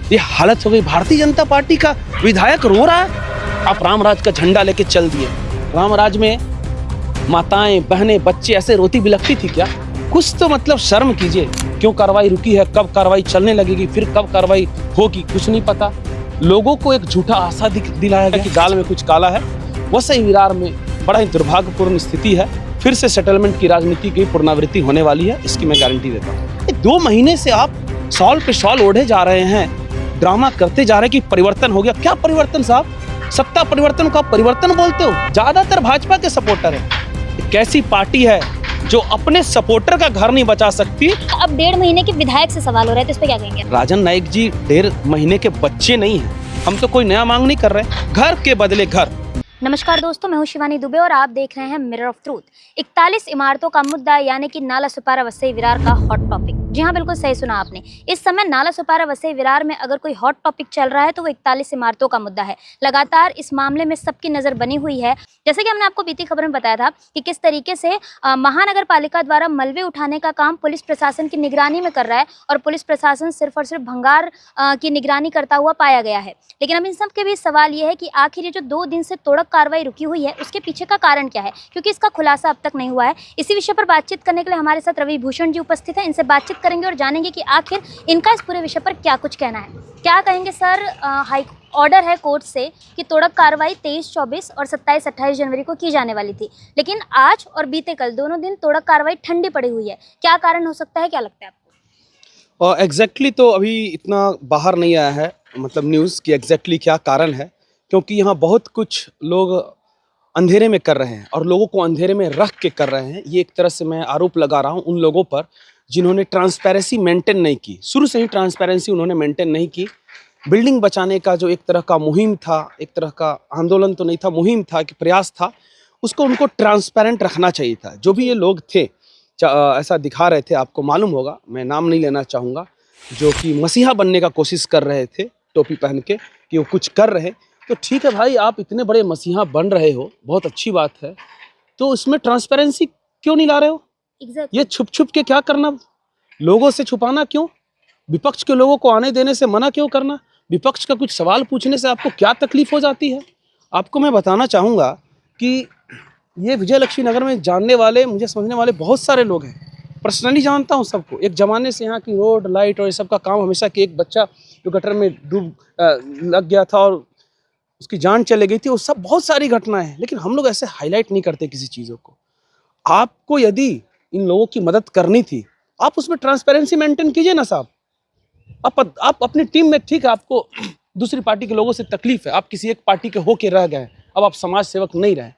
ये हालत हो गई। भारतीय जनता पार्टी का विधायक रो रहा है। आप रामराज का झंडा लेके चल दिए। रामराज में माताएं, बहनें, बच्चे ऐसे रोती बिलखती थी क्या? कुछ तो मतलब शर्म कीजिए। क्यों कार्रवाई रुकी है, कब कार्रवाई चलने लगेगी, फिर कब कार्रवाई होगी, कुछ नहीं पता। लोगों को एक झूठा आशा दिलाया गया कि दाल में कुछ काला है। वसई विरार में बड़ा ही दुर्भाग्यपूर्ण स्थिति है। फिर से सेटलमेंट की राजनीति की पुनरावृत्ति होने वाली है, इसकी मैं गारंटी देता हूँ। 2 महीने से आप सॉल पे सॉल ओढ़े जा रहे हैं, ड्रामा करते जा रहे हैं कि परिवर्तन हो गया। क्या परिवर्तन साहब? सत्ता परिवर्तन को आप परिवर्तन बोलते हो? ज्यादातर भाजपा के सपोर्टर है। कैसी पार्टी है जो अपने सपोर्टर का घर नहीं बचा सकती? अब 1.5 महीने के विधायक से सवाल हो रहा है, तो इस पे क्या कहेंगे? राजन नाइक जी 1.5 महीने के बच्चे नहीं हैं। हम तो कोई नया मांग नहीं कर रहे, घर के बदले घर। नमस्कार दोस्तों, मैं हूं शिवानी दुबे और आप देख रहे हैं मिरर ऑफ ट्रूथ। 41 इमारतों का मुद्दा यानी कि नाला सुपारा वसई विरार का हॉट टॉपिक। जी हां, बिल्कुल सही सुना आपने। इस समय नाला सुपारा वसई विरार में अगर कोई हॉट टॉपिक चल रहा है तो वो 41 इमारतों का मुद्दा है। लगातार इस मामले में सबकी नजर बनी हुई है। जैसे कि हमने आपको बीती खबर में बताया था कि किस तरीके से महानगर पालिका द्वारा मलबे उठाने का काम पुलिस प्रशासन की निगरानी में कर रहा है और पुलिस प्रशासन सिर्फ और सिर्फ भंगार की निगरानी करता हुआ पाया गया है। लेकिन अब इन सब के बीच सवाल ये है कि आखिर ये जो 2 दिन से तोड़क कार्रवाई रुकी हुई है उसके पीछे का कारण क्या है, क्योंकि इसका खुलासा अब तक नहीं हुआ है। इसी विषय पर बातचीत करने के लिए हमारे साथ रवि भूषण जी उपस्थित हैं। इनसे बातचीत करेंगे और जानेंगे कि आखिर इनका इस पूरे विषय पर क्या कुछ कहना है। क्या कहेंगे सर? हाई ऑर्डर है कोर्ट से कि तोड़क कार्रवाई 23, 24 और 27, 28 जनवरी को की जाने वाली थी, लेकिन आज और बीते कल दोनों दिन तोड़क कार्रवाई ठंडी पड़ी हुई है। क्या कारण हो सकता है, क्या लगता है आपको? एग्जैक्टली तो अभी इतना बाहर नहीं आया है, मतलब न्यूज़ की एग्जैक्टली क्या कारण है, क्योंकि यहाँ बहुत कुछ लोग अंधेरे में कर रहे हैं और लोगों को अंधेरे में रख के कर रहे हैं। ये एक तरह से मैं आरोप लगा रहा हूँ उन लोगों पर जिन्होंने ट्रांसपेरेंसी मेंटेन नहीं की। शुरू से ही ट्रांसपेरेंसी उन्होंने मेंटेन नहीं की। बिल्डिंग बचाने का जो एक तरह का मुहिम था, एक तरह का आंदोलन तो नहीं था, मुहिम था कि प्रयास था, उसको उनको ट्रांसपेरेंट रखना चाहिए था। जो भी ये लोग थे ऐसा दिखा रहे थे, आपको मालूम होगा, मैं नाम नहीं लेना चाहूँगा, जो कि मसीहा बनने का कोशिश कर रहे थे टोपी पहन के कि वो कुछ कर रहे। तो ठीक है भाई, आप इतने बड़े मसीहा बन रहे हो, बहुत अच्छी बात है, तो इसमें ट्रांसपेरेंसी क्यों नहीं ला रहे हो? ये छुप छुप के क्या करना, लोगों से छुपाना क्यों? विपक्ष के लोगों को आने देने से मना क्यों करना? विपक्ष का कुछ सवाल पूछने से आपको क्या तकलीफ हो जाती है? आपको मैं बताना चाहूँगा कि ये विजय लक्ष्मी नगर में जानने वाले, मुझे समझने वाले बहुत सारे लोग हैं। पर्सनली जानता हूँ सबको। एक ज़माने से यहाँ की रोड लाइट और ये सब का काम हमेशा कि एक बच्चा जो गटर में डूब लग गया था और उसकी जान चले गई थी, वो सब बहुत सारी घटनाएं हैं, लेकिन हम लोग ऐसे हाईलाइट नहीं करते किसी चीज़ों को। आपको यदि इन लोगों की मदद करनी थी, आप उसमें ट्रांसपेरेंसी मेंटेन कीजिए ना साहब। आप अपनी टीम में, ठीक है, आपको दूसरी पार्टी के लोगों से तकलीफ है, आप किसी एक पार्टी के होके रह गए, अब आप समाज सेवक नहीं रहे,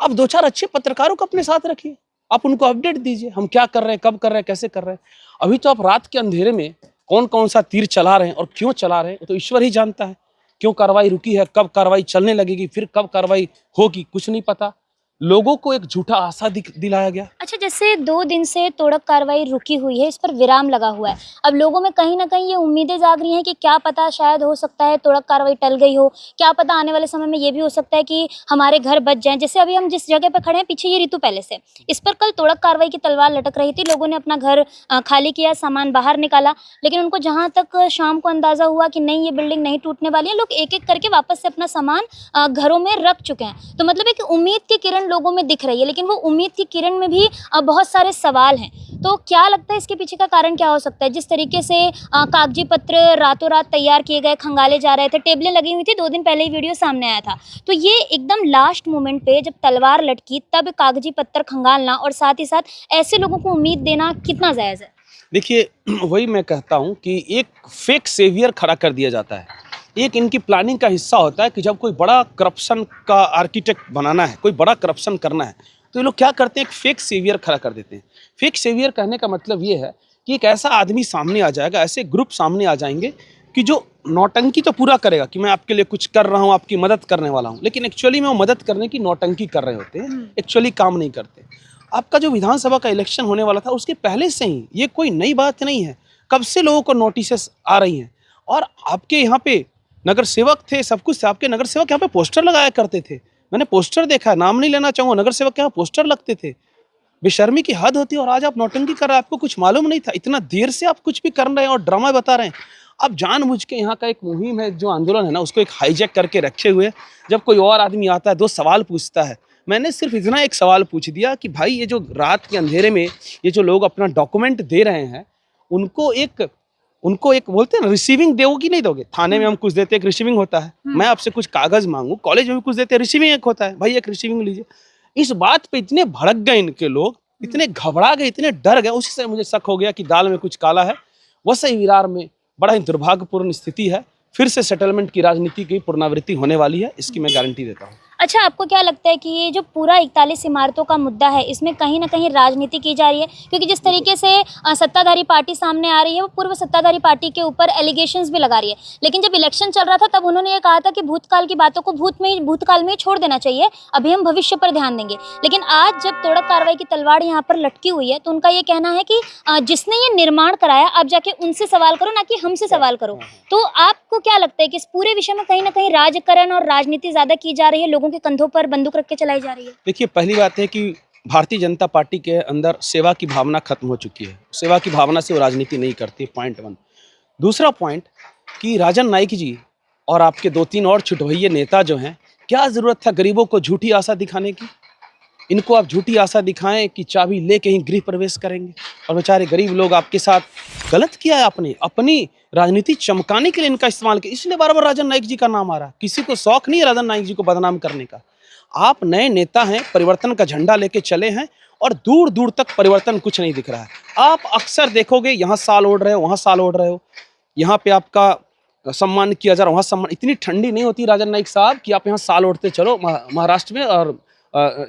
आप 2-4 अच्छे पत्रकारों को अपने साथ रखिए, आप उनको अपडेट दीजिए, हम क्या कर रहे हैं, कब कर रहे हैं, कैसे कर रहे हैं। अभी तो आप रात के अंधेरे में कौन कौन सा तीर चला रहे हैं और क्यों चला रहे हैं तो ईश्वर ही जानता है। क्यों कार्रवाई रुकी है, कब कार्रवाई चलने लगेगी, फिर कब कार्रवाई होगी, कुछ नहीं पता। लोगों को एक झूठा आशा दिलाया गया। अच्छा, जैसे 2 दिन से तोड़क कार्रवाई रुकी हुई है, इस पर विराम लगा हुआ है। अब लोगों में कहीं ना कहीं ये उम्मीदें जाग रही हैं कि क्या पता, शायद हो सकता है तोड़क कार्रवाई टल गई हो, क्या पता आने वाले समय में ये भी हो सकता है कि हमारे घर बच जाएं। जैसे अभी हम जिस जगह पर खड़े हैं, पीछे ये ऋतु पैलेस है, इस पर कल तोड़क कार्रवाई की तलवार लटक रही थी। लोगों ने अपना घर खाली किया, सामान बाहर निकाला, लेकिन उनको जहाँ तक शाम को अंदाजा हुआ कि नहीं, ये बिल्डिंग नहीं टूटने वाली है, लोग एक एक करके वापस से अपना सामान घरों में रख चुके हैं। तो मतलब एक उम्मीद की किरण लोगों में दिख रही है, लेकिन वो उम्मीद की किरण में भी बहुत सारे सवाल हैं। तो क्या लगता है इसके पीछे का कारण क्या हो सकता है? जिस तरीके से कागजी पत्र रातों रात तैयार किए गए, खंगाले जा रहे थे, टेबलें लगी हुई थी, 2 दिन पहले ही वीडियो सामने आया था, तो ये एकदम लास्ट मोमेंट पे जब तलवार लटकी तब कागजी पत्र खंगालना और साथ ही साथ ऐसे लोगों को उम्मीद देना कितना जायज़ है? देखिए, वही मैं कहता हूँ कि एक फेक सेवियर खड़ा कर दिया जाता है। एक इनकी प्लानिंग का हिस्सा होता है कि जब कोई बड़ा करप्शन का आर्किटेक्ट बनाना है, कोई बड़ा करप्शन करना है, तो ये लोग क्या करते हैं, एक फेक सेवियर खड़ा कर देते हैं। फेक सेवियर कहने का मतलब ये है कि एक ऐसा आदमी सामने आ जाएगा, ऐसे ग्रुप सामने आ जाएंगे कि जो नौटंकी तो पूरा करेगा कि मैं आपके लिए कुछ कर रहा हूँ, आपकी मदद करने वाला हूँ, लेकिन एक्चुअली में वो मदद करने की नौटंकी कर रहे होते हैं, एक्चुअली काम नहीं करते। आपका जो विधानसभा का इलेक्शन होने वाला था, उसके पहले से ही ये कोई नई बात नहीं है, कब से लोगों को नोटिस आ रही हैं। और आपके यहाँ पे नगर सेवक थे, सब कुछ थे, आपके नगर सेवक यहाँ पे पोस्टर लगाया करते थे। मैंने पोस्टर देखा है, नाम नहीं लेना चाहूँगा, नगर सेवक यहाँ पोस्टर लगते थे। बेशर्मी की हद होती है। और आज आप नौटंकी कर रहे हैं, आपको कुछ मालूम नहीं था, इतना देर से आप कुछ भी कर रहे हैं और ड्रामा बता रहे हैं। आप जानबूझ के यहाँ का एक मुहिम है, जो आंदोलन है ना, उसको एक हाईजैक करके रखे हुए। जब कोई और आदमी आता है, 2 सवाल पूछता है। मैंने सिर्फ इतना एक सवाल पूछ दिया कि भाई ये जो रात के अंधेरे में ये जो लोग अपना डॉक्यूमेंट दे रहे हैं, उनको एक बोलते हैं ना, रिसीविंग दोगे कि नहीं दोगे? थाने में हम कुछ देते हैं, एक रिसीविंग होता है। मैं आपसे कुछ कागज मांगू, कॉलेज में भी कुछ देते हैं, रिसीविंग एक होता है। भाई एक रिसीविंग लीजिए। इस बात पे इतने भड़क गए इनके लोग, इतने घबरा गए, इतने डर गए, उसी से मुझे शक हो गया कि दाल में कुछ काला है। वसई विरार में बड़ा ही दुर्भाग्यपूर्ण स्थिति है। फिर से सेटलमेंट की राजनीति की पुनरावृत्ति होने वाली है, इसकी मैं गारंटी देता हूँ। अच्छा, आपको क्या लगता है कि ये जो पूरा 41 इमारतों का मुद्दा है, इसमें कहीं ना कहीं राजनीति की जा रही है? क्योंकि जिस तरीके से सत्ताधारी पार्टी सामने आ रही है, वो पूर्व सत्ताधारी पार्टी के ऊपर एलिगेशंस भी लगा रही है। लेकिन जब इलेक्शन चल रहा था, तब उन्होंने ये कहा था कि भूतकाल की बातों को भूतकाल में ही छोड़ देना चाहिए, अभी हम भविष्य पर ध्यान देंगे। लेकिन आज जब तोड़क कार्रवाई की तलवार यहाँ पर लटकी हुई है, तो उनका ये कहना है कि जिसने ये निर्माण कराया, आप जाके उनसे सवाल करो, ना कि हमसे सवाल करो। तो आपको क्या लगता है कि इस पूरे विषय में कहीं ना कहीं राजकारण और राजनीति ज्यादा की जा रही है, लोगों के कंधों पर बंदूक रख के चलाई जा रही है? देखिए, पहली बात है कि भारतीय जनता पार्टी के अंदर सेवा की भावना खत्म हो चुकी है। सेवा की भावना से वो राजनीति नहीं करती, पॉइंट 1। दूसरा पॉइंट कि राजन नाईक जी और आपके 2-3 और छुटभइये नेता जो हैं, क्या जरूरत था गरीबों को झूठी आशा दिखाने की? इनको आप झूठी आशा दिखाएं कि चाबी लेके ही गृह प्रवेश करेंगे, और बेचारे गरीब लोग आपके साथ गलत किया है। आपने अपनी राजनीति चमकाने के लिए इनका इस्तेमाल किया, इसलिए बार बार राजन नाईक जी का नाम आ रहा है। किसी को शौक नहीं है राजन नाईक जी को बदनाम करने का। आप नए नेता हैं, परिवर्तन का झंडा लेके चले हैं, और दूर दूर तक परिवर्तन कुछ नहीं दिख रहा है। आप अक्सर देखोगे, यहाँ साल ओढ़ रहे हो, वहाँ साल ओढ़ रहे हो, यहाँ पे आपका सम्मान किया जा रहा है, वहाँ सम्मान। इतनी ठंडी नहीं होती राजन नाईक साहब कि आप यहाँ साल ओढ़ते चलो महाराष्ट्र में और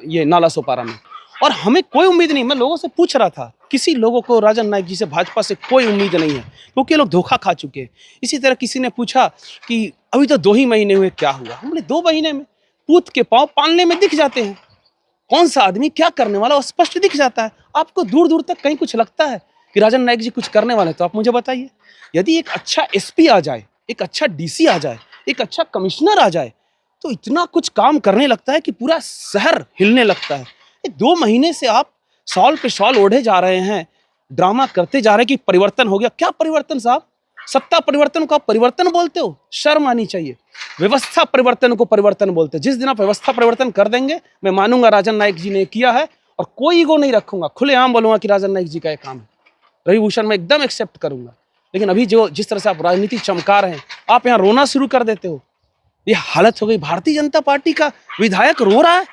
ये नाला सोपारा में। और हमें कोई उम्मीद नहीं। मैं लोगों से पूछ रहा था, किसी लोगों को राजन नाईक जी से, भाजपा से कोई उम्मीद नहीं है, क्योंकि ये लोग धोखा खा चुके हैं। इसी तरह किसी ने पूछा कि अभी तो 2 ही महीने हुए, क्या हुआ? हमने 2 महीने में पूत के पांव पालने में दिख जाते हैं। कौन सा आदमी क्या करने वाला, स्पष्ट दिख जाता है। आपको दूर दूर तक कहीं कुछ लगता है कि राजन नाईक जी कुछ करने वाले, तो आप मुझे बताइए। यदि एक अच्छा एसपी आ जाए, एक अच्छा डीसी आ जाए, एक अच्छा कमिश्नर आ जाए, तो इतना कुछ काम करने लगता है कि पूरा शहर हिलने लगता है। 2 महीने से आप सॉल पे सॉल ओढ़े जा रहे हैं, ड्रामा करते जा रहे हैं कि परिवर्तन हो गया। क्या परिवर्तन साहब? सत्ता परिवर्तन को आप परिवर्तन बोलते हो? शर्म आनी चाहिए। व्यवस्था परिवर्तन को परिवर्तन बोलते हैं। जिस दिन आप व्यवस्था परिवर्तन कर देंगे, मैं मानूंगा राजन नाईक जी ने किया है, और कोई ईगो नहीं रखूंगा, खुलेआम बोलूंगा कि राजन नाईक जी का ये काम है। रवि भूषण मैं एकदम एक्सेप्ट करूंगा। लेकिन अभी जिस तरह से आप राजनीति चमका रहे हैं, आप यहाँ रोना शुरू कर देते हो। ये हालत हो गई। भारतीय जनता पार्टी का विधायक रो रहा है,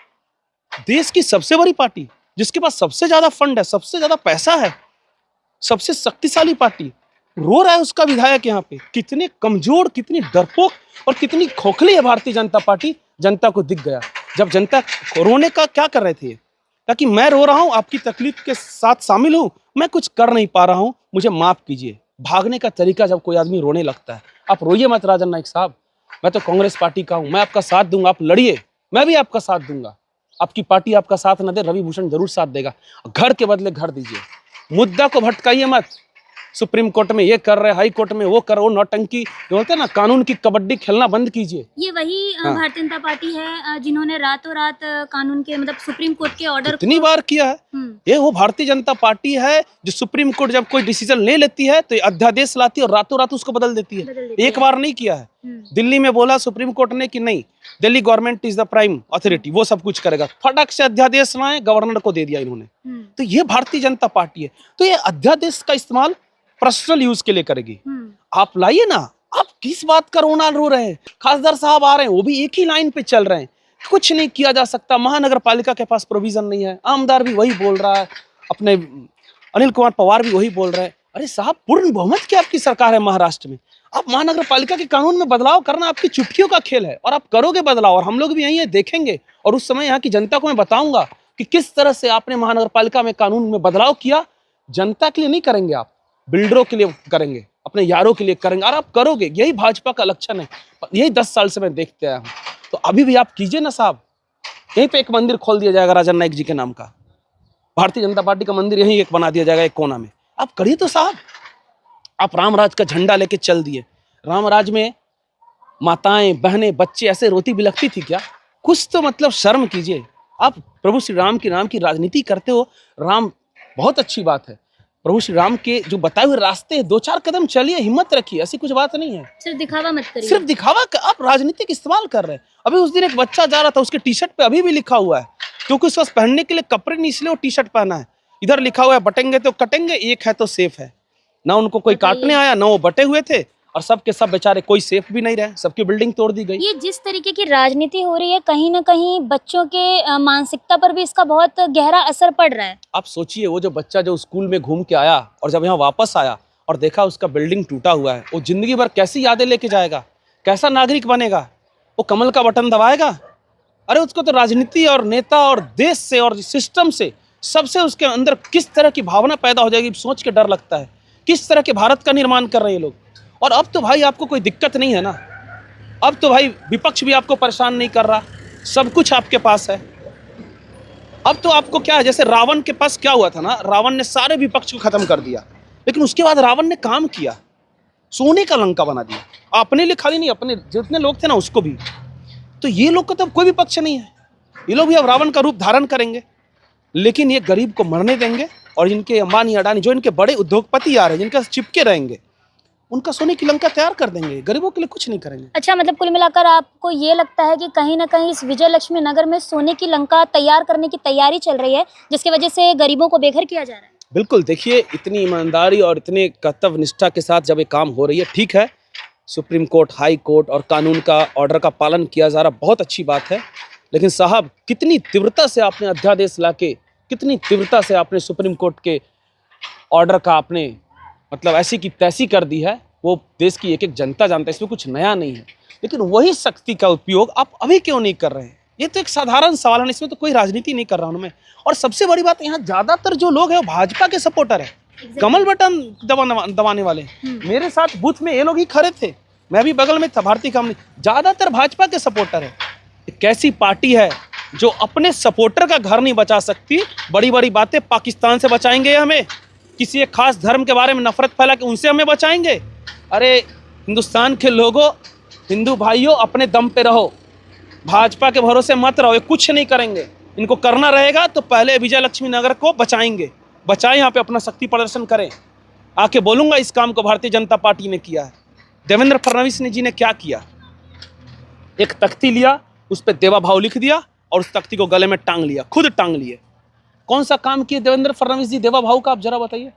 देश की सबसे बड़ी पार्टी, जिसके पास सबसे ज्यादा फंड है, सबसे ज्यादा पैसा है, सबसे शक्तिशाली पार्टी, रो रहा है उसका विधायक यहाँ पे। कितने कमजोर, कितनी डरपोक और कितनी खोखली है भारतीय जनता पार्टी। जनता को दिख गया। जब जनता रोने का क्या कर रहे थे, ताकि मैं रो रहा हूं, आपकी तकलीफ के साथ शामिल हूं, मैं कुछ कर नहीं पा रहा हूं, मुझे माफ कीजिए। भागने का तरीका जब कोई आदमी रोने लगता है। आप रोइए मत राजन नाईक साहब, मैं तो कांग्रेस पार्टी का हूं, मैं आपका साथ दूंगा, आप लड़िए, मैं भी आपका साथ दूंगा। आपकी पार्टी आपका साथ न दे, रवि भूषण जरूर साथ देगा। घर के बदले घर दीजिए, मुद्दा को भटकाइए मत। सुप्रीम कोर्ट में ये कर रहे, हाई कोर्ट में वो कर, वो नौटंकी बोलते हैं ना, कानून की कबड्डी खेलना बंद कीजिए। ये वही भारतीय जनता पार्टी है जिन्होंने रातों रात कानून के, मतलब सुप्रीम कोर्ट के ऑर्डर कितनी बार किया है। ये वो भारतीय जनता पार्टी है जो सुप्रीम कोर्ट जब कोई डिसीजन ले लेती है तो अध्यादेश लाती है और रातों रात उसको बदल देती है। एक बार नहीं किया है। दिल्ली में बोला सुप्रीम कोर्ट ने कि नहीं, Delhi government is the prime authority, वो सब कुछ करेगा, फटक से अध्यादेश लाए, गवर्नर को दे दिया इन्होंने। तो ये भारतीय जनता पार्टी है। तो ये अध्यादेश का इस्तेमाल पर्सनल यूज के लिए करेगी। आप लाइए ना। आप किस बात का रोना रो रहे हैं? खासदार साहब आ रहे हैं, वो भी एक ही लाइन पे चल रहे हैं। कुछ नहीं किया जा सकता, महानगर पालिका के पास प्रोविजन नहीं है। आमदार भी वही बोल रहा है, अपने अनिल कुमार पवार भी वही बोल रहे हैं। अरे साहब, पूर्ण बहुमत की आपकी सरकार है महाराष्ट्र में। आप महानगर पालिका के कानून में बदलाव करना आपकी चुटकियों का खेल है, और आप करोगे बदलाव, और हम लोग भी यही है देखेंगे। और उस समय यहाँ की जनता को मैं बताऊंगा कि किस तरह से आपने महानगर पालिका में कानून में बदलाव किया। जनता के लिए नहीं करेंगे आप, बिल्डरों के लिए करेंगे, अपने यारों के लिए करेंगे, और आप करोगे। यही भाजपा का लक्षण है, यही 10 साल से मैं देखते आया हूँ। तो अभी भी आप कीजिए ना साहब। यहीं पे एक मंदिर खोल दिया जाएगा राजन नाईक जी के नाम का, भारतीय जनता पार्टी का मंदिर यहीं एक बना दिया जाएगा एक कोना में। आप करिए तो साहब। आप रामराज का झंडा लेके चल दिए। रामराज में माताएं, बहनें, बच्चे ऐसे रोती बिलखती थी क्या? कुछ तो मतलब शर्म कीजिए। आप प्रभु श्री राम के नाम की राजनीति करते हो। राम बहुत अच्छी बात है, प्रभु श्री राम के जो बताए हुए रास्ते हैं, 2-4 कदम चलिए, हिम्मत रखिए, ऐसी कुछ बात नहीं है। सिर्फ दिखावा मत करिए। सिर्फ दिखावा का आप राजनीतिक इस्तेमाल कर रहे हैं। अभी उस दिन एक बच्चा जा रहा था, उसके टी शर्ट पे अभी भी लिखा हुआ है, क्योंकि उसके पास पहनने के लिए कपड़े नहीं, इसलिए वो टी शर्ट पहना है। इधर लिखा हुआ है बटेंगे तो कटेंगे, एक है तो सेफ है। ना उनको कोई काटने आया, ना वो बटे हुए थे, और सब के सब बेचारे कोई सेफ भी नहीं रहे, सबकी बिल्डिंग तोड़ दी गई। ये जिस तरीके की राजनीति हो रही है, कहीं ना कहीं बच्चों के मानसिकता पर भी इसका बहुत गहरा असर पड़ रहा है। आप सोचिए, वो जो बच्चा जो स्कूल में घूम के आया और जब यहाँ वापस आया और देखा उसका बिल्डिंग टूटा हुआ है, वो जिंदगी भर कैसी यादें लेके जाएगा, कैसा नागरिक बनेगा? वो कमल का बटन दबाएगा? अरे उसको तो राजनीति और नेता और देश से और सिस्टम से, सबसे उसके अंदर किस तरह की भावना पैदा हो जाएगी, सोच के डर लगता है। किस तरह के भारत का निर्माण कर रहे हैं ये लोग। और अब तो भाई आपको कोई दिक्कत नहीं है ना, अब तो भाई विपक्ष भी आपको परेशान नहीं कर रहा, सब कुछ आपके पास है। अब तो आपको क्या है, जैसे रावण के पास क्या हुआ था ना, रावण ने सारे विपक्ष को खत्म कर दिया, लेकिन उसके बाद रावण ने काम किया, सोने का लंका बना दिया, अपने लिए खाली नहीं, अपने जितने लोग थे ना उसको भी। तो ये लोग का तो कोई भी पक्ष नहीं है, ये लोग भी अब रावण का रूप धारण करेंगे, लेकिन ये गरीब को मरने देंगे। और इनके अंबानी अडानी, जो इनके बड़े उद्योगपति आ रहे हैं, जिनके साथ चिपके रहेंगे, उनका सोने की लंका तैयार कर देंगे, गरीबों के लिए कुछ नहीं करेंगे। अच्छा, मतलब कुल मिलाकर आपको ये लगता है कि कहीं ना कहीं इस विजय लक्ष्मी नगर में सोने की लंका तैयार करने की तैयारी चल रही है, जिसकी वजह से गरीबों को बेघर किया जा रहा है? बिल्कुल, देखिए इतनी ईमानदारी और इतने कर्तव्य निष्ठा के साथ जब ये काम हो रही है, ठीक है, सुप्रीम कोर्ट, हाई कोर्ट और कानून का ऑर्डर का पालन किया जा रहा, बहुत अच्छी बात है। लेकिन साहब, कितनी तीव्रता से आपने अध्यादेश लाके, कितनी तीव्रता से आपने सुप्रीम कोर्ट के ऑर्डर का आपने मतलब ऐसी की तैसी कर दी है, वो देश की एक एक जनता जानता है, इसमें कुछ नया नहीं है। लेकिन वही शक्ति का उपयोग आप अभी क्यों नहीं कर रहे हैं? ये तो एक साधारण सवाल है, इसमें तो कोई राजनीति नहीं कर रहा हूं मैं। और सबसे बड़ी बात, यहाँ ज्यादातर जो लोग हैं वो भाजपा के सपोर्टर है, कमल बटन दबाने वाले। मेरे साथ बूथ में ये लोग ही खड़े थे, मैं भी बगल में था, भारतीय कम्युनिस्ट, ज्यादातर भाजपा के सपोर्टर है। कैसी पार्टी है जो अपने सपोर्टर का घर नहीं बचा सकती, बड़ी बड़ी बातें पाकिस्तान से बचाएंगे हमें, किसी एक खास धर्म के बारे में नफरत फैला के उनसे हमें बचाएंगे। अरे हिंदुस्तान के लोगों, हिंदू भाइयों, अपने दम पे रहो, भाजपा के भरोसे मत रहो, ये कुछ नहीं करेंगे। इनको करना रहेगा तो पहले विजय लक्ष्मी नगर को बचाएंगे, बचाएं, यहाँ पे अपना शक्ति प्रदर्शन करें। आके बोलूंगा इस काम को भारतीय जनता पार्टी ने किया है। देवेंद्र फडणवीस जी ने क्या किया, एक तख्ती लिया, उस पर देवा भाव लिख दिया और उस तख्ती को गले में टांग लिया, खुद टांग लिए। कौन सा काम किए देवेंद्र फडणवीस जी देवा भाव का, आप जरा बताइए,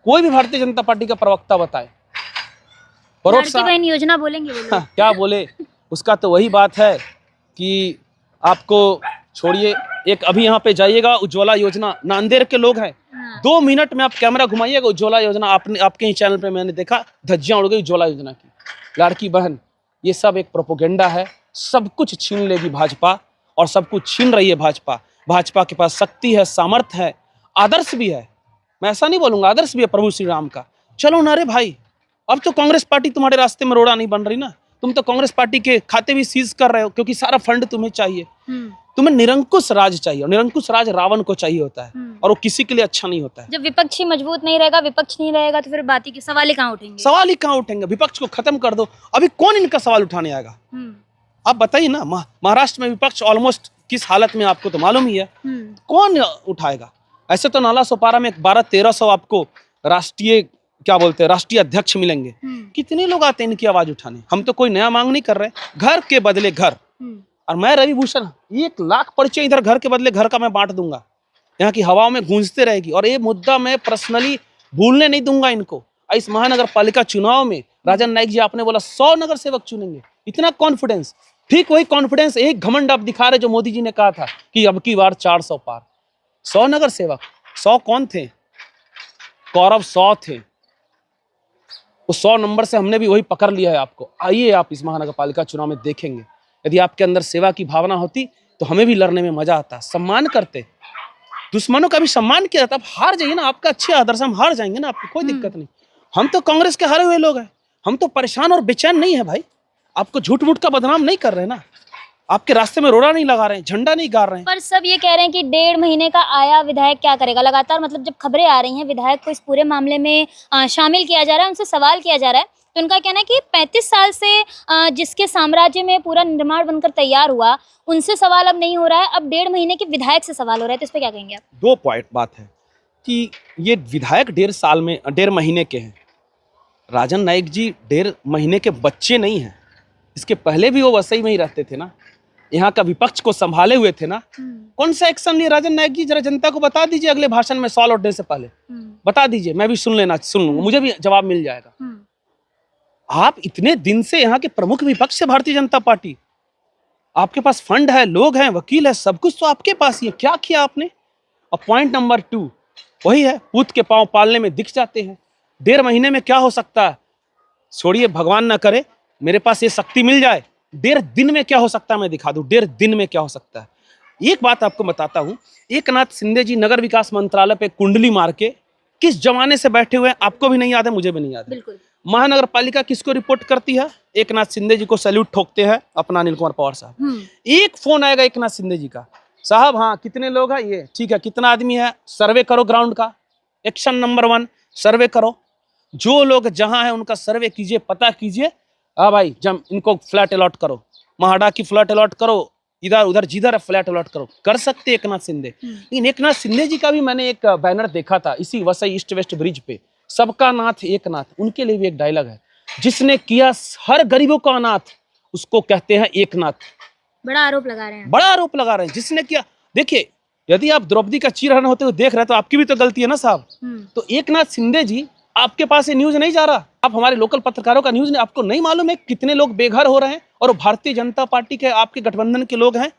कोई भी भारतीय जनता पार्टी का प्रवक्ता बताए। लाड़की बहन योजना बोलेंगे वो लोग। क्या बोले, उसका तो वही बात है कि आपको छोड़िए, एक अभी यहाँ पे जाइएगा, उज्ज्वला योजना, नांदेड़ के लोग हैं, 2 मिनट में आप कैमरा घुमाइएगा, उज्ज्वला योजना आपके ही चैनल पे मैंने देखा, धज्जियां उड़ गई उज्ज्वला योजना की, लाड़की बहन। ये सब एक प्रोपोगेंडा है, सब कुछ छीन लेगी भाजपा और सब कुछ छीन रही है भाजपा। भाजपा के पास शक्ति है, सामर्थ्य है, आदर्श भी है, मैं ऐसा नहीं बोलूंगा, आदर्श भी है प्रभु श्री राम का। चलो ना रे भाई, अब तो कांग्रेस पार्टी तुम्हारे रास्ते में रोड़ा नहीं बन रही ना, तुम तो कांग्रेस पार्टी के खाते भी सीज कर रहे हो, क्योंकि सारा फंड तुम्हें चाहिए। तुम्हें निरंकुश राज चाहिए, और निरंकुश राज रावण को चाहिए होता है, और वो किसी के लिए अच्छा नहीं होता है। जब विपक्ष ही मजबूत नहीं रहेगा, विपक्ष नहीं रहेगा, तो फिर बात ही सवाल ही कहाँ उठेंगे? सवाल ही कहाँ उठेंगे? विपक्ष को खत्म कर दो, अभी कौन इनका सवाल उठाने आएगा? आप बताइए ना, महाराष्ट्र में विपक्ष ऑलमोस्ट किस हालत में, आपको तो मालूम ही है, कौन उठाएगा? ऐसे तो नाला सोपारा में 1200-1300 आपको राष्ट्रीय, क्या बोलते हैं, राष्ट्रीय अध्यक्ष मिलेंगे। कितने लोग आते हैं इनकी आवाज उठाने? हम तो कोई नया मांग नहीं कर रहे, घर के बदले घर। और मैं रवि भूषण 1 लाख पर्चे इधर घर के बदले घर का मैं बांट दूंगा, यहाँ की हवाओं में गूंजते रहेगी। और ये मुद्दा मैं पर्सनली भूलने नहीं दूंगा इनको। इस महानगर पालिका चुनाव में राजन नाइक जी, आपने बोला 100 नगर सेवक चुनेंगे, इतना कॉन्फिडेंस, ठीक वही कॉन्फिडेंस, एक घमंड आप दिखा रहे जो मोदी जी ने कहा था कि अब की बार 400 पार। 100 नगर सेवक, 100 कौन थे? कौरव 100 थे, उस 100 नंबर से हमने भी वही पकड़ लिया है आपको। आइए आप इस महानगर पालिका चुनाव में देखेंगे, यदि आपके अंदर सेवा की भावना होती तो हमें भी लड़ने में मजा आता, सम्मान करते, दुश्मनों का भी सम्मान किया जाता। आप हार जाइए ना, आपका अच्छे आदर्श, हम हार जाएंगे ना, आपको कोई दिक्कत नहीं। हम तो कांग्रेस के हारे हुए लोग हैं, हम तो परेशान और बेचैन नहीं है भाई। आपको झूठ मूठ का बदनाम नहीं कर रहे ना, आपके रास्ते में रोड़ा नहीं लगा रहे हैं, झंडा नहीं गाड़ रहे हैं। पर सब ये कह रहे हैं कि 1.5 महीने का आया विधायक क्या करेगा? लगातार मतलब जब खबरें आ रही हैं विधायक को इस पूरे मामले में शामिल किया जा रहा है, उनसे सवाल किया जा रहा है, तो उनका कहना है कि 35 साल से जिसके साम्राज्य में पूरा निर्माण बनकर तैयार हुआ, उनसे सवाल अब नहीं हो रहा है, अब 1.5 महीने के विधायक से सवाल हो रहा है। तो इस पर क्या कहेंगे आप? 2 पॉइंट बात है। कि ये विधायक 1.5 महीने के हैं। राजन नाईक जी 1.5 महीने के बच्चे नहीं हैं। इसके पहले भी वो वसई में ही रहते थे ना, यहाँ का विपक्ष को संभाले हुए थे ना। कौन सा एक्शन लिए राजन नाईक जी, जरा जनता को बता दीजिए अगले भाषण में, 100 लौटने से पहले बता दीजिए, मैं भी सुन लूंगा, मुझे भी जवाब मिल जाएगा। आप इतने दिन से यहाँ के प्रमुख विपक्ष से भारतीय जनता पार्टी, आपके पास फंड है, लोग हैं, वकील है, सब कुछ तो आपके पास ही है, क्या किया आपने? और पॉइंट नंबर 2 वही है, पूत के पांव पालने में दिख जाते हैं। 1.5 महीने में क्या हो सकता है, छोड़िए, भगवान ना करे मेरे पास ये शक्ति मिल जाए। 1.5 दिन में क्या हो सकता है मैं दिखा दूं, 1.5 दिन में क्या हो सकता है। एक बात आपको बताता हूं, एकनाथ शिंदे जी नगर विकास मंत्रालय पे कुंडली मार के किस जमाने से बैठे हुए हैं आपको भी नहीं याद है, मुझे भी नहीं याद है। महानगर पालिका किसको रिपोर्ट करती है? एकनाथ शिंदे जी को सैल्यूट ठोकते हैं अपना अनिल कुमार पवार साहब। एक फोन आएगा एकनाथ शिंदे जी का, साहब हाँ कितने लोग हैं, ये ठीक है, कितना आदमी है, सर्वे करो ग्राउंड का, एक्शन नंबर 1 सर्वे करो, जो लोग जहां है उनका सर्वे कीजिए, पता कीजिए, हाँ भाई जम इनको फ्लैट अलॉट करो, महाडा की फ्लैट अलॉट करो, इधर उधर जिधर फ्लैट अलॉट करो, कर सकते एकनाथ शिंदे। लेकिन एकनाथ शिंदे जी का भी मैंने एक बैनर देखा था इसी वसई ईस्ट वेस्ट ब्रिज पे, सबका नाथ एकनाथ, उनके लिए भी एक डायलॉग है, जिसने किया हर गरीबों का अनाथ उसको कहते हैं एकनाथ। बड़ा आरोप लगा रहे हैं, बड़ा आरोप लगा रहे हैं, जिसने किया। देखिए, यदि आप द्रौपदी का चीरहरण होते हुए देख रहे हैं तो आपकी भी तो गलती है ना साहब। तो एकनाथ शिंदे जी, आपके पास ये न्यूज नहीं जा रहा, आप हमारे लोकल पत्रकारों का न्यूज नहीं, आपको नहीं मालूम है कितने लोग बेघर हो रहे हैं और भारतीय जनता पार्टी के आपके गठबंधन के लोग हैं।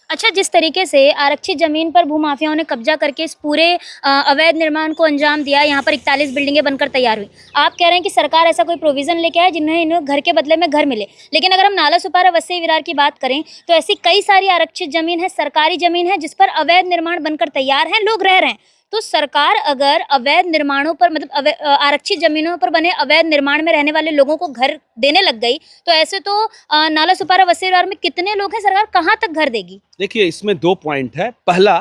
अच्छा, जिस तरीके से आरक्षित जमीन पर भूमाफियाओं ने कब्जा करके इस पूरे अवैध निर्माण को अंजाम दिया, यहाँ पर 41 बिल्डिंगें बनकर तैयार हुई, आप कह रहे हैं कि सरकार ऐसा कोई प्रोविजन लेके आए जिन्हें इन्हें घर के बदले में घर मिले। लेकिन अगर हम नाला सुपारा वसई विरार की बात करें तो ऐसी कई सारी आरक्षित जमीन है, सरकारी जमीन है, जिस पर अवैध निर्माण बनकर तैयार हैं, लोग रह रहे हैं। तो सरकार अगर अवैध निर्माणों पर, मतलब आरक्षित जमीनों पर बने अवैध निर्माण में रहने वाले लोगों को घर देने लग गई, तो ऐसे तो नाला सुपारा वसई विरार में कितने लोग हैं, सरकार कहाँ तक घर देगी? देखिए, इसमें 2 पॉइंट है। पहला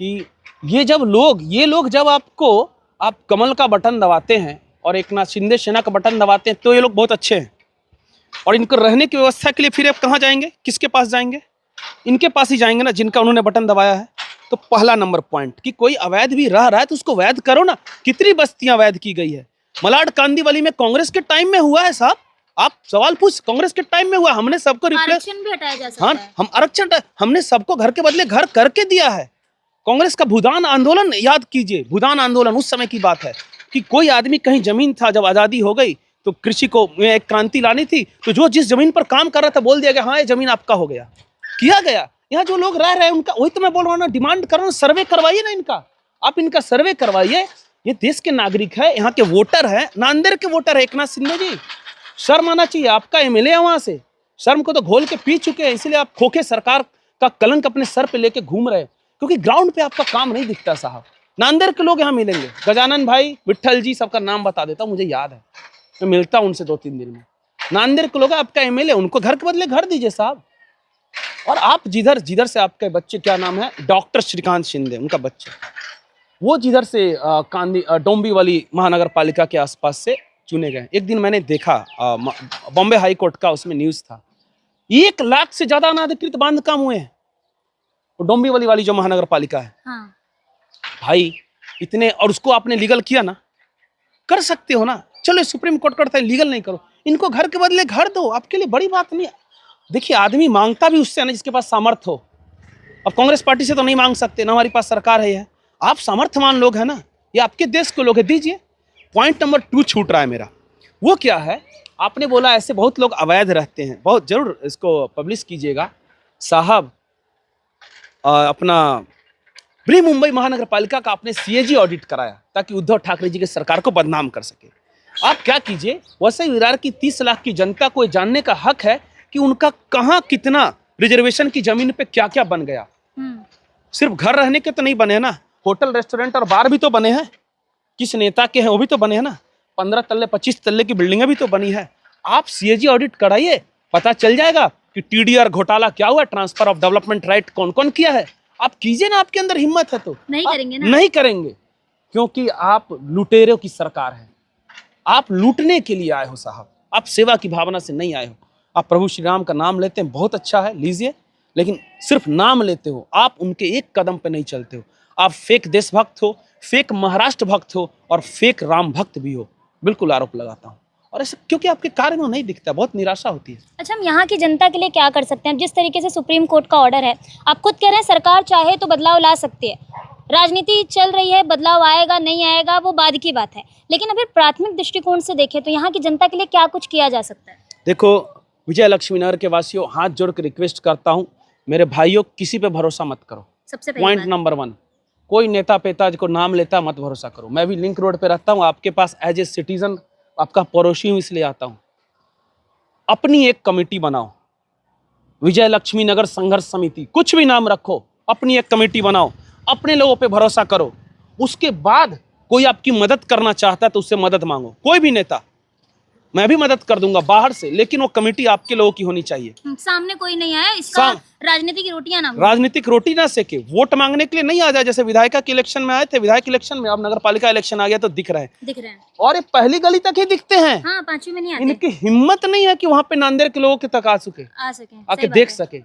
कि ये लोग जब आप कमल का बटन दबाते हैं और एकनाथ शिंदे सेना का बटन दबाते हैं तो ये लोग बहुत अच्छे हैं, और इनको रहने की व्यवस्था के लिए फिर आप कहाँ जाएंगे, किसके पास जाएंगे? इनके पास ही जाएंगे ना, जिनका उन्होंने बटन दबाया है। तो पहला नंबर पॉइंट कि कोई अवैध भी रह रहा है तो उसको वैध करो ना। कितनी बस्तियां वैध की गई है, मलाड कांदीवली में कांग्रेस के टाइम में हुआ है साहब, आप सवाल पूछ, कांग्रेस के टाइम में हुआ, हमने सबको रिप्लेस, आरक्षण भी हटाया जा सकता हाँ है। हम आरक्षण, हमने सबको घर के बदले घर करके दिया है। कांग्रेस का भूदान आंदोलन याद कीजिए, भूदान आंदोलन उस समय की बात है कि कोई आदमी कहीं जमीन था, जब आजादी हो गई तो कृषि को एक क्रांति लानी थी, तो जो जिस जमीन पर काम कर रहा था बोल दिया गया हाँ ये जमीन आपका हो गया, किया गया। यहाँ जो लोग रह रहे हैं उनका, वही तो मैं बोल रहा हूँ ना, डिमांड कर रहा हूँ, सर्वे करवाइए ना इनका, आप इनका सर्वे करवाइए। ये देश के नागरिक है, यहाँ के वोटर है, नांदेड़ के वोटर है एकनाथ शिंदे जी, शर्म आना चाहिए। आपका एमएलए है, वहां से शर्म को तो घोल के पी चुके हैं, इसलिए आप खोखे सरकार का कलंक अपने सर पे लेके घूम रहे हैं, क्योंकि ग्राउंड पे आपका काम नहीं दिखता साहब। नांदेड़ के लोग यहाँ मिलेंगे, गजानन भाई, विट्ठल जी, सबका नाम बता देता हूँ, मुझे याद है, मैं मिलता हूँ उनसे 2-3 दिन में। नांदेड़ के लोग आपका एमएलए, उनको घर के बदले घर दीजिए साहब। और आप जिधर से आपके बच्चे, क्या नाम है, डॉक्टर श्रीकांत शिंदे, उनका बच्चा, वो जिधर से डोंबिवली महानगर पालिका के आसपास से चुने गए। एक दिन मैंने देखा बॉम्बे हाई कोर्ट का उसमें न्यूज था, 1 लाख से ज्यादा अनाधिकृत बांध काम हुए हैं डोंबिवली वाली जो महानगर पालिका है। हाँ। भाई इतने, और उसको आपने लीगल किया ना, कर सकते हो ना, चलो सुप्रीम कोर्ट करता है लीगल नहीं करो, इनको घर के बदले घर दो, आपके लिए बड़ी बात नहीं है। देखिए, आदमी मांगता भी उससे है ना जिसके पास सामर्थ्य हो। अब कांग्रेस पार्टी से तो नहीं मांग सकते ना, हमारे पास सरकार है, आप सामर्थ्यवान लोग हैं ना, ये आपके देश के लोग हैं, दीजिए। पॉइंट नंबर 2 छूट रहा है मेरा, वो क्या है, आपने बोला ऐसे बहुत लोग अवैध रहते हैं, बहुत जरूर इसको पब्लिश कीजिएगा साहब। अपना बृहन मुंबई महानगर पालिका का आपने सीएजी ऑडिट कराया ताकि उद्धव ठाकरे जी की सरकार को बदनाम कर सके। आप क्या कीजिए, वसई विरार की 30 लाख की जनता को जानने का हक है कि उनका कहाँ कितना रिजर्वेशन की जमीन पे क्या क्या बन गया। सिर्फ घर रहने के तो नहीं बने ना, होटल रेस्टोरेंट और बार भी तो बने हैं, किस नेता के हैं वो भी तो बने हैं ना, 15 तल्ले 25 तल्ले की बिल्डिंगें भी तो बनी है। आप सीएजी ऑडिट कराइए, पता चल जाएगा कि टीडीआर घोटाला क्या हुआ, ट्रांसफर ऑफ डेवलपमेंट राइट कौन कौन किया है। आप कीजिए ना, आपके अंदर हिम्मत है तो। नहीं करेंगे ना? नहीं करेंगे, क्योंकि आप लुटेरों की सरकार है, आप लूटने के लिए आए हो साहब, आप सेवा की भावना से नहीं आए हो। आप प्रभु श्री राम का नाम लेते हैं, बहुत अच्छा है, लीजिए, लेकिन सिर्फ नाम लेते हो, आप उनके एक कदम पे नहीं चलते हो। आप फेक देशभक्त हो, फेक महाराष्ट्र भक्त हो और फेक राम भक्त भी हो, बिल्कुल आरोप लगाता हूँ। और ऐसे क्योंकि आपके कार्य में नहीं दिखता, बहुत निराशा होती है। अच्छा, हम यहाँ की जनता के लिए क्या कर सकते हैं? जिस तरीके से सुप्रीम कोर्ट का ऑर्डर है, आप खुद कह रहे हैं सरकार चाहे तो बदलाव ला सकती है, राजनीति चल रही है, बदलाव आएगा नहीं आएगा वो बाद की बात है, लेकिन अगर प्राथमिक दृष्टिकोण से देखें तो यहाँ की जनता के लिए क्या कुछ किया जा सकता है? देखो विजय लक्ष्मी नगर के वासियों, हाथ जोड़ के रिक्वेस्ट करता हूँ, मेरे भाइयों, किसी पे भरोसा मत करो। सबसे पहली पॉइंट बात। नंबर 1, कोई नेता पेता को नाम लेता मत भरोसा करो। मैं भी लिंक रोड पे रहता हूँ, आपके पास एज ए सिटीजन, आपका पड़ोसी हूँ इसलिए आता हूँ। अपनी एक कमेटी बनाओ, विजय लक्ष्मी नगर संघर्ष समिति, कुछ भी नाम रखो, अपनी एक कमेटी बनाओ, अपने लोगों पे भरोसा करो। उसके बाद कोई आपकी मदद करना चाहता है तो उससे मदद मांगो, कोई भी नेता, मैं भी मदद कर दूंगा बाहर से, लेकिन वो कमेटी आपके लोगों की होनी चाहिए। सामने कोई नहीं आया, इसका राजनीति की रोटियां ना राजनीतिक रोटी ना सेके, वोट मांगने के लिए नहीं आ जाए। जैसे विधायिका के इलेक्शन में आए थे, विधायक इलेक्शन में, अब नगर पालिका इलेक्शन आ गया तो दिख रहे हैं, और ये पहली गली तक ही दिखते हैं। हाँ, 5वीं में नहीं आते। इनकी हिम्मत नहीं है कि वहां पे नांदेड़ के लोगों के तक आ सके, आके देख सके।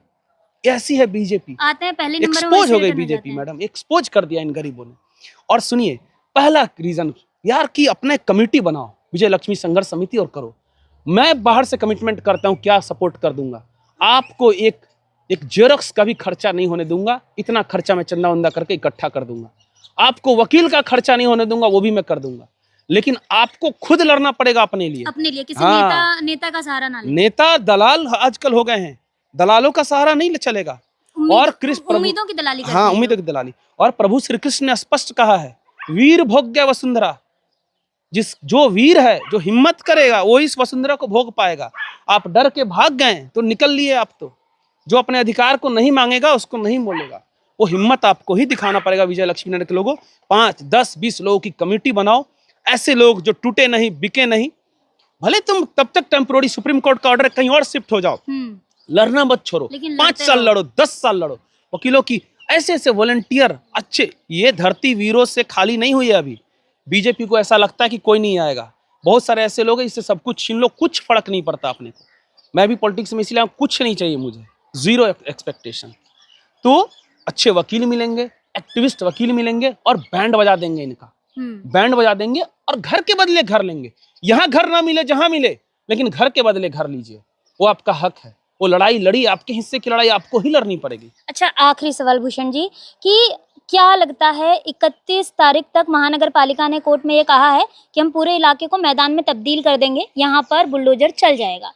ऐसी है बीजेपी, आते हैं पहले नंबर में, एक्सपोज हो गई बीजेपी मैडम, एक्सपोज कर दिया इन गरीबों ने। और सुनिए, पहला रीजन यार कि अपने कमेटी बनाओ, विजय लक्ष्मी संघर्ष समिति, और करो। मैं बाहर से कमिटमेंट करता हूं, क्या सपोर्ट कर दूंगा आपको, एक जेरोक्स का भी खर्चा नहीं होने दूंगा। इतना खर्चा मैं चंदा वंदा करके इकट्ठा कर दूंगा। आपको वकील का खर्चा नहीं होने दूंगा, वो भी मैं कर दूंगा, लेकिन आपको खुद लड़ना पड़ेगा अपने लिए। किसी नेता का सहारा ना ले। नेता दलाल आजकल हो गए हैं, दलालों का सहारा नहीं चलेगा। और उम्मीदों की दलाली करते हाँ, हैं उम्मीदों की दलाली। और प्रभु श्री कृष्ण ने स्पष्ट कहा है, वीर भोग्य वसुंधरा, जो वीर है, जो हिम्मत करेगा, वो इस वसुंधरा को भोग पाएगा। आप डर के भाग गए तो निकल लिए आप तो। जो अपने अधिकार को नहीं मांगेगा उसको नहीं बोलेगा, वो हिम्मत आपको ही दिखाना पड़ेगा। विजय लक्ष्मी नगर के लोगों, 5, 10, 20 लोगों की कमेटी बनाओ, ऐसे लोग जो टूटे नहीं, बिके नहीं। भले तुम तब तक टेम्पोररी सुप्रीम कोर्ट का ऑर्डर कहीं और शिफ्ट हो जाओ, लड़ना मत छोड़ो, 5 साल लड़ो, 10 साल लड़ो। वकीलों की ऐसे वॉलंटियर अच्छे, ये धरती वीरों से खाली नहीं हुई है अभी। बीजेपी को ऐसा लगता है कि कोई नहीं आएगा, बहुत सारे ऐसे लोग हैं, इससे सब कुछ छीन लो, कुछ फर्क नहीं पड़ता अपने को। मैं भी पॉलिटिक्स में इसलिए कुछ नहीं चाहिए मुझे, 0 एक्सपेक्टेशन। तो अच्छे वकील मिलेंगे, एक्टिविस्ट वकील मिलेंगे, और बैंड बजा देंगे इनका, बैंड बजा देंगे, और घर के बदले घर लेंगे। यहाँ घर ना मिले, जहां मिले, लेकिन घर के बदले घर लीजिए, वो आपका हक है। वो लड़ाई लड़ी, आपके हिस्से की लड़ाई आपको ही लड़नी पड़ेगी। अच्छा, आखिरी सवाल भूषण जी, कि क्या लगता है 31 तारीख तक महानगर पालिका ने कोर्ट में ये कहा है कि हम पूरे इलाके को मैदान में तब्दील कर देंगे, यहाँ पर बुलडोजर चल जाएगा,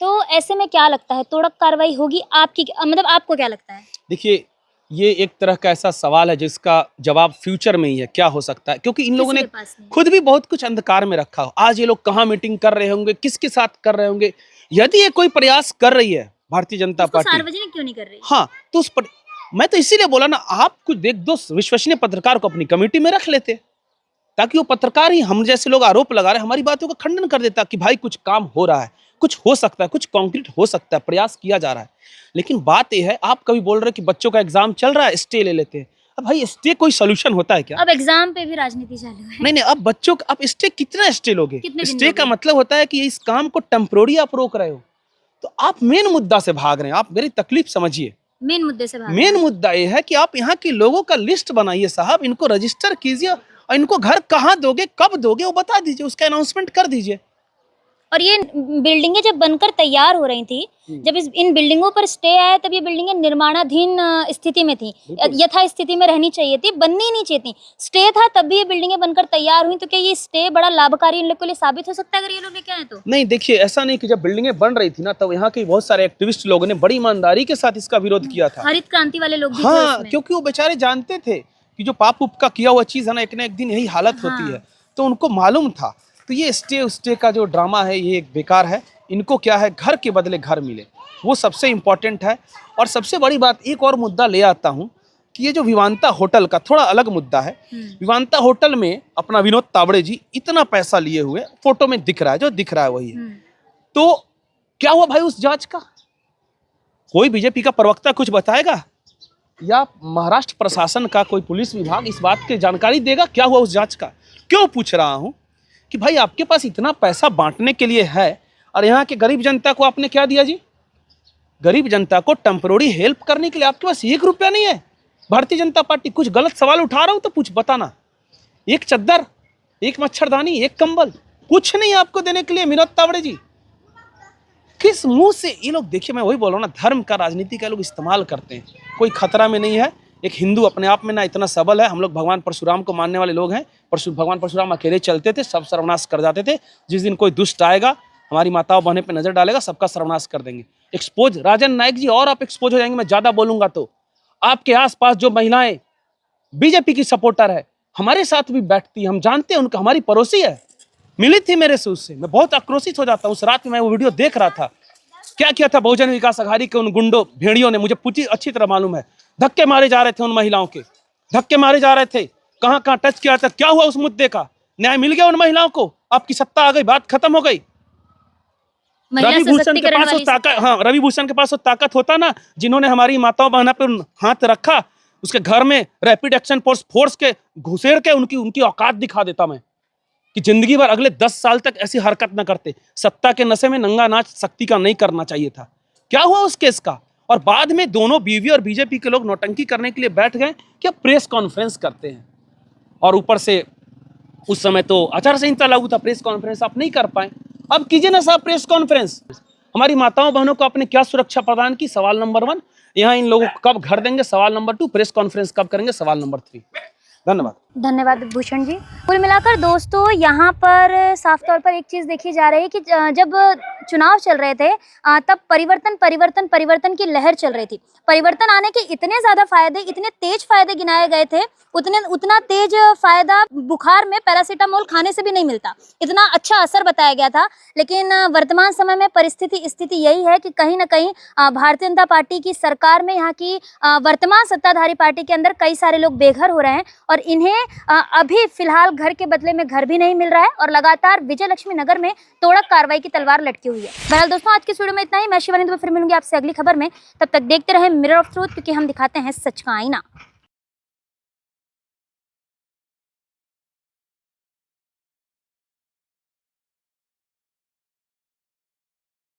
तो ऐसे में क्या लगता है, तोड़क कार्रवाई होगी आपकी, मतलब आपको क्या लगता है? देखिए, ये एक तरह का ऐसा सवाल है जिसका जवाब फ्यूचर में ही है, क्या हो सकता है, क्योंकि इन लोगों ने खुद भी बहुत कुछ अंधकार में रखा हो। आज ये लोग कहाँ मीटिंग कर रहे होंगे, किसके साथ कर रहे होंगे। यदि ये कोई प्रयास कर रही है भारतीय जनता पार्टी, सार्वजनिक क्यों नहीं कर रही? हाँ, तो उस पर मैं तो इसीलिए बोला ना, आप कुछ देख दो विश्वसनीय पत्रकार को अपनी कमेटी में रख लेते, ताकि वो पत्रकार ही, हम जैसे लोग आरोप लगा रहे, हमारी बातों का खंडन कर देता कि भाई कुछ काम हो रहा है, कुछ हो सकता है, कुछ कॉन्क्रीट हो सकता है, प्रयास किया जा रहा है। लेकिन बात यह है, आप कभी बोल रहे कि बच्चों का एग्जाम चल रहा है, स्टे ले लेते हैं। अब भाई स्टे कोई सोल्यूशन होता है क्या? अब एग्जाम पे भी राजनीति चालू है। नहीं, अब बच्चों का, अब स्टे कितना स्टे लोगे? स्टे का मतलब होता है कि इस काम को टेम्पोररी आप रोक रहे हो, तो आप मेन मुद्दा से भाग रहे हैं। आप मेरी तकलीफ समझिए, मेन मुद्दे से भाग। मेन मुद्दा ये है कि आप यहाँ के लोगों का लिस्ट बनाइए साहब, इनको रजिस्टर कीजिए, और इनको घर कहाँ दोगे, कब दोगे, वो बता दीजिए, उसका अनाउंसमेंट कर दीजिए। और ये बिल्डिंगें जब बनकर तैयार हो रही थी, जब इन बिल्डिंगों पर स्टे आया, तब ये बिल्डिंगें निर्माणाधीन स्थिति में थी, यथा स्थिति में रहनी चाहिए थी, बननी नहीं चाहिए थी। स्टे था तब भी ये बिल्डिंगें बनकर तैयार हुई, तो क्या ये स्टे बड़ा लाभकारी इन लोग के लिए साबित हो सकता है अगर ये लोग लेके आए तो? नहीं, देखिए, ऐसा नहीं कि जब बिल्डिंगें बन रही थी ना, तब यहाँ के बहुत सारे एक्टिविस्ट लोगों ने बड़ी ईमानदारी के साथ इसका विरोध किया था। हरित क्रांति वाले लोग भी थे उसमें। क्योंकि वो बेचारे जानते थे कि जो पाप उप का किया हुआ चीज है ना, एक दिन यही हालत होती है, तो उनको मालूम था। तो ये स्टे का जो ड्रामा है, ये बेकार है। इनको क्या है, घर के बदले घर मिले, वो सबसे इम्पोर्टेंट है। और सबसे बड़ी बात, एक और मुद्दा ले आता हूँ कि ये जो विवांता होटल का थोड़ा अलग मुद्दा है। विवांता होटल में अपना विनोद तावड़े जी इतना पैसा लिए हुए, फोटो में दिख रहा है, जो दिख रहा है वही है। तो क्या हुआ भाई उस जांच का? कोई बीजेपी का प्रवक्ता कुछ बताएगा, या महाराष्ट्र प्रशासन का कोई पुलिस विभाग इस बात की जानकारी देगा क्या हुआ उस जांच का? क्यों पूछ रहा हूं कि भाई आपके पास इतना पैसा बांटने के लिए है, और यहाँ के गरीब जनता को आपने क्या दिया जी? गरीब जनता को टेम्पोररी हेल्प करने के लिए आपके पास 1 रुपया नहीं है। भारतीय जनता पार्टी कुछ गलत सवाल उठा रहा हूं तो कुछ बताना, एक चद्दर, एक मच्छरदानी, एक कंबल, कुछ नहीं आपको देने के लिए। विनोद तावड़े जी किस मुंह से ये लोग, देखिए मैं वही बोल रहा हूँ ना, धर्म का राजनीति का लोग इस्तेमाल करते हैं। कोई खतरा में नहीं है। एक हिंदू अपने आप में ना इतना सबल है। हम लोग भगवान परशुराम को मानने वाले लोग हैं। भगवान परशुराम अकेले चलते थे, सब सर्वनाश कर जाते थे। जिस दिन कोई दुष्ट आएगा, हमारी माताओं बहनों पे नजर डालेगा, सबका सर्वनाश कर देंगे। एक्सपोज राजन नायक जी, और आप एक्सपोज हो जाएंगे। मैं ज्यादा बोलूंगा तो आपके आसपास जो महिलाएं बीजेपी की सपोर्टर है, हमारे साथ भी बैठती है, हम जानते हैं उनका, हमारी पड़ोसी है, मिली थी मेरे से, उससे मैं बहुत आक्रोशित हो जाता हूँ। उस रात में मैं वो वीडियो देख रहा था, क्या किया था बहुजन विकास अघाड़ी के उन गुंडों भेड़ियों ने, मुझे पूरी अच्छी तरह मालूम है। धक्के मारे जा रहे थे उन महिलाओं के, धक्के मारे जा रहे थे, कहां कहां टच किया था। क्या हुआ उस मुद्दे का? न्याय मिल गया उन महिलाओं को? आपकी सत्ता आ गई, बात खत्म हो गई। रवि भूषण के पास वो ताकत, हाँ, रवि भूषण के पास वो ताकत होता ना, जिन्होंने हमारी माताओं बहनों पे हाथ रखा, उसके घर में रैपिड एक्शन फोर्स के घुसेड़ के उनकी औकात दिखा देता मैं, कि जिंदगी भर अगले 10 साल तक ऐसी हरकत न करते। सत्ता के नशे में नंगा नाच शक्ति का नहीं करना चाहिए था। क्या हुआ उस केस का? और बाद में दोनों बीवी और बीजेपी के लोग नौटंकी करने के लिए बैठ गए कि अब प्रेस कॉन्फ्रेंस करते हैं। और ऊपर से उस समय तो आचार संहिता लागू था, प्रेस कॉन्फ्रेंस आप नहीं कर पाए। अब कीजिए ना साहब प्रेस कॉन्फ्रेंस। हमारी माताओं बहनों को आपने क्या सुरक्षा प्रदान की? सवाल नंबर 1। यहाँ इन लोगों को कब घर देंगे? सवाल नंबर 2। प्रेस कॉन्फ्रेंस कब करेंगे? सवाल नंबर 3। धन्यवाद। धन्यवाद भूषण जी। कुल मिलाकर दोस्तों यहाँ पर साफ तौर पर एक चीज़ देखी जा रही है कि जब चुनाव चल रहे थे तब परिवर्तन की लहर चल रही थी। परिवर्तन आने के इतने ज़्यादा फायदे, इतने तेज फायदे गिनाए गए थे, उतना तेज फायदा बुखार में पैरासीटामोल खाने से भी नहीं मिलता। इतना अच्छा असर बताया गया था। लेकिन वर्तमान समय में स्थिति यही है कि कहीं ना कहीं भारतीय जनता पार्टी की सरकार में, यहाँ की वर्तमान सत्ताधारी पार्टी के अंदर कई सारे लोग बेघर हो रहे हैं और इन्हें अभी फिलहाल घर के बदले में घर भी नहीं मिल रहा है और लगातार विजय लक्ष्मी नगर में तोड़क कार्रवाई की तलवार लटकी हुई है। बहरहाल दोस्तों, आज की वीडियो में इतना ही। मैं शिवानी दुबे फिर मिलूंगी आपसे अगली खबर में। तब तक देखते रहें मिरर ऑफ ट्रूथ, क्योंकि हम दिखाते हैं सच का आईना।